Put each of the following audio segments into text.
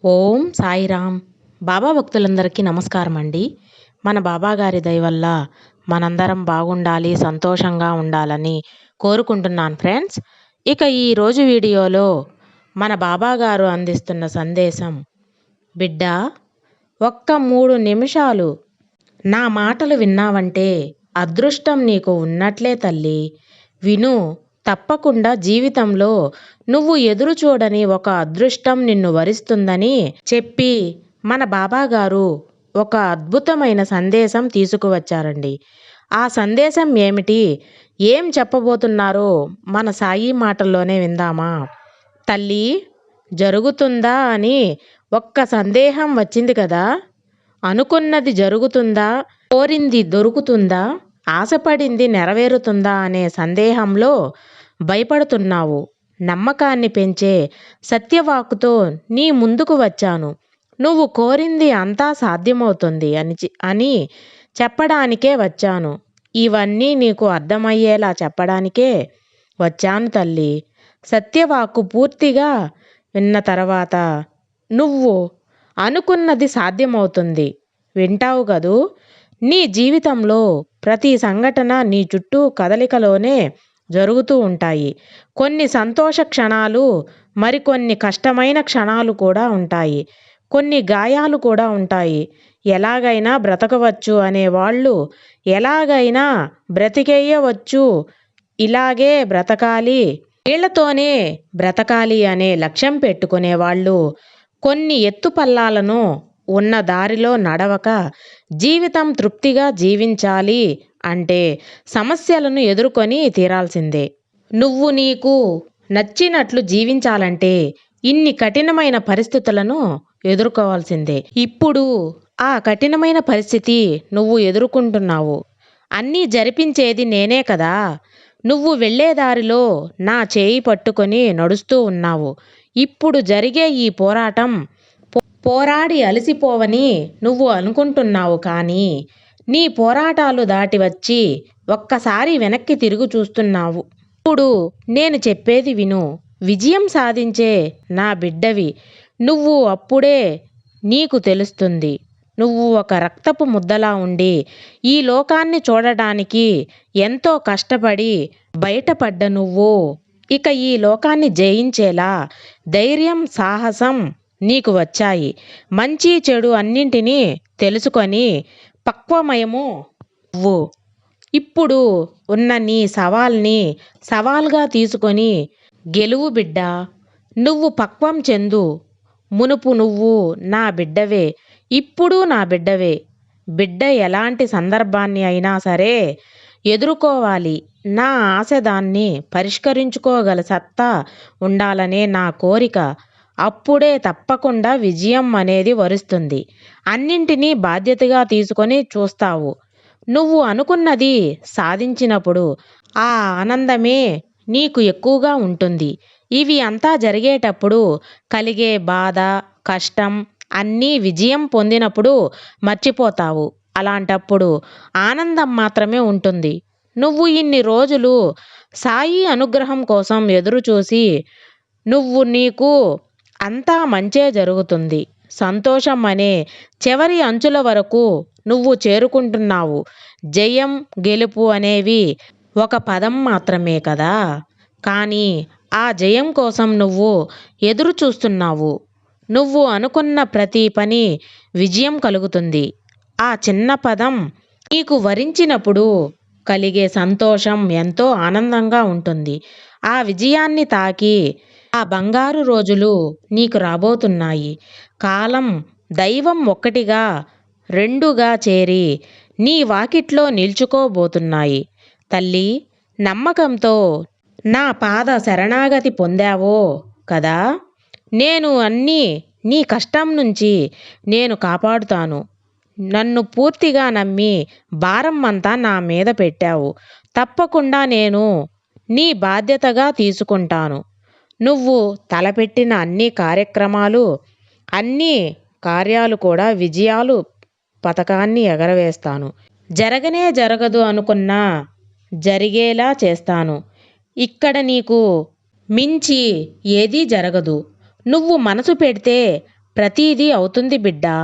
ఓం సాయిరామ్. బాబా భక్తులందరికీ నమస్కారం అండి. మన బాబా గారి దయ వల్ల మనందరం బాగుండాలి, సంతోషంగా ఉండాలని కోరుకుంటున్నాను ఫ్రెండ్స్. ఇక ఈరోజు వీడియోలో మన బాబా గారు అందిస్తున్న సందేశం, బిడ్డ, ఒక్క 3 నిమిషాలు నా మాటలు విన్నావంటే అదృష్టం నీకు ఉన్నట్లే తల్లి. విను, తప్పకుండా జీవితంలో నువ్వు ఎదురు చూడని ఒక అదృష్టం నిన్ను వరిస్తుందని చెప్పి మన బాబా గారు ఒక అద్భుతమైన సందేశం తీసుకువచ్చారండి. ఆ సందేశం ఏమిటి, ఏం చెప్పబోతున్నారో మన సాయి మాటల్లోనే విందామా? తల్లి, జరుగుతుందా అని ఒక్క సందేహం వచ్చింది కదా. అనుకున్నది జరుగుతుందా, కోరింది దొరుకుతుందా, ఆశపడింది నెరవేరుతుందా అనే సందేహంలో భయపడుతున్నావు. నమ్మకాన్ని పెంచే సత్యవాక్కుతో నీ ముందుకు వచ్చాను. నువ్వు కోరింది అంతా సాధ్యమవుతుంది అని చెప్పడానికే వచ్చాను. ఇవన్నీ నీకు అర్థమయ్యేలా చెప్పడానికే వచ్చాను తల్లి. సత్యవాక్కు పూర్తిగా విన్న తర్వాత నువ్వు అనుకున్నది సాధ్యమవుతుంది. వింటావు కదూ. నీ జీవితంలో ప్రతి సంఘటన నీ చుట్టూ కదలికలోనే జరుగుతూ ఉంటాయి. కొన్ని సంతోష క్షణాలు, మరికొన్ని కష్టమైన క్షణాలు కూడా ఉంటాయి. కొన్ని గాయాలు కూడా ఉంటాయి. ఎలాగైనా బ్రతకవచ్చు అనేవాళ్ళు ఎలాగైనా బ్రతికేయవచ్చు, ఇలాగే బ్రతకాలి, వీళ్లతోనే బ్రతకాలి అనే లక్ష్యం పెట్టుకునేవాళ్ళు కొన్ని ఎత్తుపల్లాలను ఉన్న దారిలో నడవక జీవితం తృప్తిగా జీవించాలి అంటే సమస్యలను ఎదుర్కొని తీరాల్సిందే. నువ్వు నీకు నచ్చినట్లు జీవించాలంటే ఇన్ని కఠినమైన పరిస్థితులను ఎదుర్కోవాల్సిందే. ఇప్పుడు ఆ కఠినమైన పరిస్థితి నువ్వు ఎదుర్కొంటున్నావు. అన్నీ జరిపించేది నేనే కదా. నువ్వు వెళ్ళే దారిలో నా చేయి పట్టుకొని నడుస్తూ ఉన్నావు. ఇప్పుడు జరిగే ఈ పోరాటం పోరాడి అలసిపోవని నువ్వు అనుకుంటున్నావు. కానీ నీ పోరాటాలు దాటి వచ్చి ఒక్కసారి వెనక్కి తిరుగు చూస్తున్నావు. ఇప్పుడు నేను చెప్పేది విను. విజయం సాధించే నా బిడ్డవి నువ్వు. అప్పుడే నీకు తెలుస్తుంది, నువ్వు ఒక రక్తపు ముద్దలా ఉండి ఈ లోకాన్ని చూడడానికి ఎంతో కష్టపడి బయటపడ్డ నువ్వు ఇక ఈ లోకాన్ని జయించేలా ధైర్యం, సాహసం నీకు వచ్చాయి. మంచి చెడు అన్నింటినీ తెలుసుకొని పక్వమయము నువ్వు. ఇప్పుడు ఉన్న నీ సవాల్ని సవాల్గా తీసుకొని గెలువు బిడ్డ. నువ్వు పక్వం చెందు. మునుపు నువ్వు నా బిడ్డవే, ఇప్పుడు నా బిడ్డవే. బిడ్డ ఎలాంటి సందర్భాన్ని అయినా సరే ఎదుర్కోవాలి. నా ఆశ దాన్ని పరిష్కరించుకోగల సత్తా ఉండాలనే నా కోరిక. అప్పుడే తప్పకుండా విజయం అనేది వరిస్తుంది. అన్నింటినీ బాధ్యతగా తీసుకొని చూస్తావు. నువ్వు అనుకున్నది సాధించినప్పుడు ఆ ఆనందమే నీకు ఎక్కువగా ఉంటుంది. ఇవి అంతా జరిగేటప్పుడు కలిగే బాధ, కష్టం అన్నీ విజయం పొందినప్పుడు మర్చిపోతావు. అలాంటప్పుడు ఆనందం మాత్రమే ఉంటుంది. నువ్వు ఇన్ని రోజులు సాయి అనుగ్రహం కోసం ఎదురుచూసి నీకు అంతా మంచే జరుగుతుంది. సంతోషం అనే చివరి అంచుల వరకు నువ్వు చేరుకుంటున్నావు. జయం, గెలుపు అనేవి ఒక పదం మాత్రమే కదా. కానీ ఆ జయం కోసం నువ్వు ఎదురు చూస్తున్నావు. నువ్వు అనుకున్న ప్రతి పని విజయం కలుగుతుంది. ఆ చిన్న పదం నీకు వరించినప్పుడు కలిగే సంతోషం ఎంతో ఆనందంగా ఉంటుంది. ఆ విజయాన్ని తాకి ఆ బంగారు రోజులు నీకు రాబోతున్నాయి. కాలం, దైవం ఒక్కటిగా, రెండుగా చేరి నీ వాకిట్లో నిల్చుకోబోతున్నాయి. తల్లి, నమ్మకంతో నా పాద శరణాగతి పొందావో కదా. నేను అన్నీ నీ కష్టం నుంచి నేను కాపాడుతాను. నన్ను పూర్తిగా నమ్మి భారం అంతా నా మీద పెట్టావు. తప్పకుండా నేను నీ బాధ్యతగా తీసుకుంటాను. నువ్వు తలపెట్టిన అన్ని కార్యక్రమాలు, అన్ని కార్యాలు కూడా విజయాలు పథకాన్ని ఎగరవేస్తాను. జరగనే జరగదు అనుకున్నా జరిగేలా చేస్తాను. ఇక్కడ నీకు మించి ఏదీ జరగదు. నువ్వు మనసు పెడితే ప్రతీదీ అవుతుంది బిడ్డా.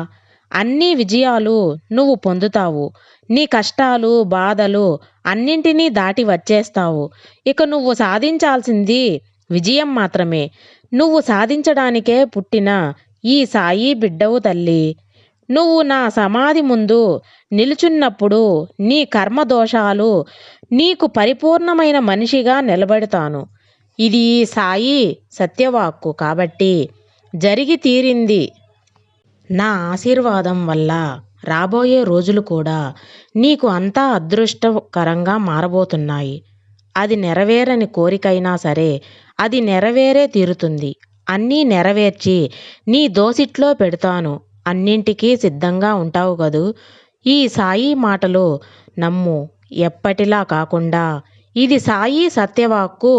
అన్ని విజయాలు నువ్వు పొందుతావు. నీ కష్టాలు, బాధలు అన్నింటినీ దాటి వచ్చేస్తావు. ఇక నువ్వు సాధించాల్సింది విజయం మాత్రమే. నువ్వు సాధించడానికే పుట్టిన ఈ సాయి బిడ్డవు తల్లి. నువ్వు నా సమాధి ముందు నిలుచున్నప్పుడు నీ కర్మదోషాలు నీకు పరిపూర్ణమైన మనిషిగా నిలబెడతాను. ఇది ఈ సాయి సత్యవాక్కు కాబట్టి జరిగి తీరింది. నా ఆశీర్వాదం వల్ల రాబోయే రోజులు కూడా నీకు అంతా అదృష్టకరంగా మారబోతున్నాయి. అది నెరవేరని కోరికైనా సరే అది నెరవేరే తీరుతుంది. అన్నీ నెరవేర్చి నీ దోసిట్లో పెడతాను. అన్నింటికీ సిద్ధంగా ఉంటావు కదూ. ఈ సాయి మాటలు నమ్ము. ఎప్పటిలా కాకుండా ఇది సాయి సత్యవాక్కు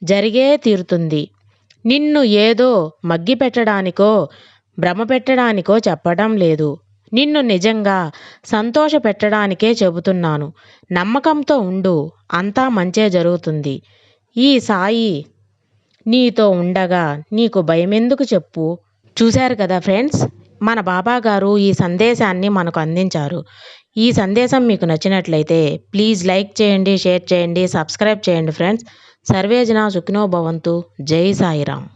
జరిగే తీరుతుంది. నిన్ను ఏదో మగ్గి పెట్టడానికో భ్రమ పెట్టడానికో చెప్పడం లేదు. నిన్ను నిజంగా సంతోష పెట్టడానికే చెబుతున్నాను. నమ్మకంతో ఉండు. అంతా మంచే జరుగుతుంది. ఈ సాయి నీతో ఉండగా నీకు భయమెందుకు చెప్పు. చూశారు కదా ఫ్రెండ్స్, మన బాబా గారు ఈ సందేశాన్ని మనకు అందించారు. ఈ సందేశం మీకు నచ్చినట్లయితే ప్లీజ్ లైక్ చేయండి, షేర్ చేయండి, సబ్స్క్రైబ్ చేయండి ఫ్రెండ్స్. సర్వేజన సుఖినో భవంతు. జై సాయిరామ్.